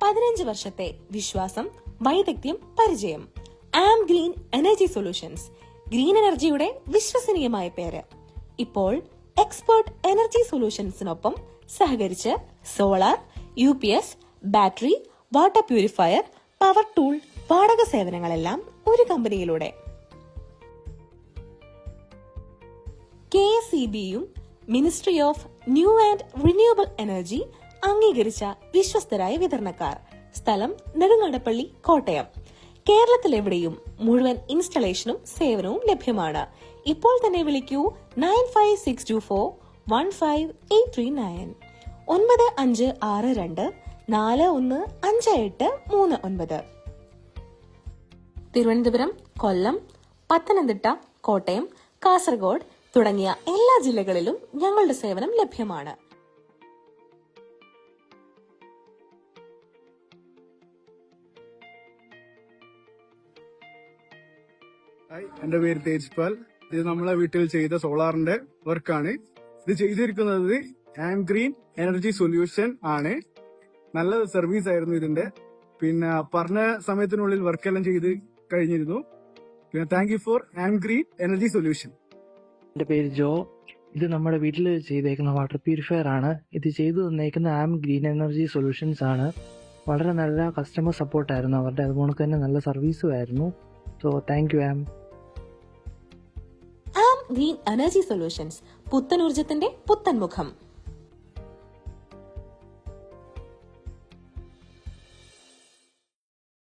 15 വർഷത്തെ വിശ്വാസം, വൈദഗ്ധ്യം, പരിചയം. ആം ഗ്രീൻ എനർജി സൊല്യൂഷൻസ്, ഗ്രീൻ എനർജിയുടെ വിശ്വസനീയമായ പേര്. ഇപ്പോൾ എക്സ്പേർട്ട് എനർജി സൊല്യൂഷൻസിനൊപ്പം സഹകരിച്ച് solar, UPS, battery, water purifier, power tool, വാടക സേവനങ്ങളെല്ലാം ഒരു കമ്പനിയിലൂടെ. KSEBയും ministry of new and renewable energy അംഗീകരിച്ച വിശ്വസ്തരായ വിതരണക്കാർ. സ്ഥലം നെടുങ്ങാടപ്പള്ളി, കോട്ടയം. കേരളത്തിലെവിടെയും മുഴുവൻ ഇൻസ്റ്റലേഷനും സേവനവും ലഭ്യമാണ്. ഇപ്പോൾ തന്നെ വിളിക്കൂ 9562415839 9562415839. തിരുവനന്തപുരം, കൊല്ലം, പത്തനംതിട്ട, കോട്ടയം, കാസർഗോഡ് തുടങ്ങിയ എല്ലാ ജില്ലകളിലും ഞങ്ങളുടെ സേവനം ലഭ്യമാണ്. ഹായ്, എന്റെ പേര് തേജ്പാൽ. ഇത് നമ്മളെ വീട്ടിൽ ചെയ്ത സോളാറിന്റെ വർക്കാണ്. ഇത് ചെയ്തിരിക്കുന്നത് ആം ഗ്രീൻ എനർജി സൊല്യൂഷൻ ആണ്. നല്ല സർവീസ് ആയിരുന്നു ഇതിന്റെ. പിന്നെ പറഞ്ഞ സമയത്തിനുള്ളിൽ വർക്കെല്ലാം ചെയ്ത് കഴിഞ്ഞിരുന്നു. പിന്നെ thank you for am green energy solution. എൻ്റെ പേര് ജോ. ഇത് നമ്മുടെ വീട്ടിൽ ചെയ്തേക്കുന്ന വാട്ടർ പ്യൂരിഫയർ ആണ്. ഇത് ചെയ്തു തന്നേക്കുന്ന ആം ഗ്രീൻ എനർജി സൊല്യൂഷൻസ് ആണ്. വളരെ നല്ല കസ്റ്റമർ സപ്പോർട്ടായിരുന്നു അവരുടെ. അതുപോലെ തന്നെ നല്ല സർവീസും ആയിരുന്നു. So thank you am green energy solutions, പുത്തൻ ഊർജത്തിന്റെ പുത്തൻ മുഖം.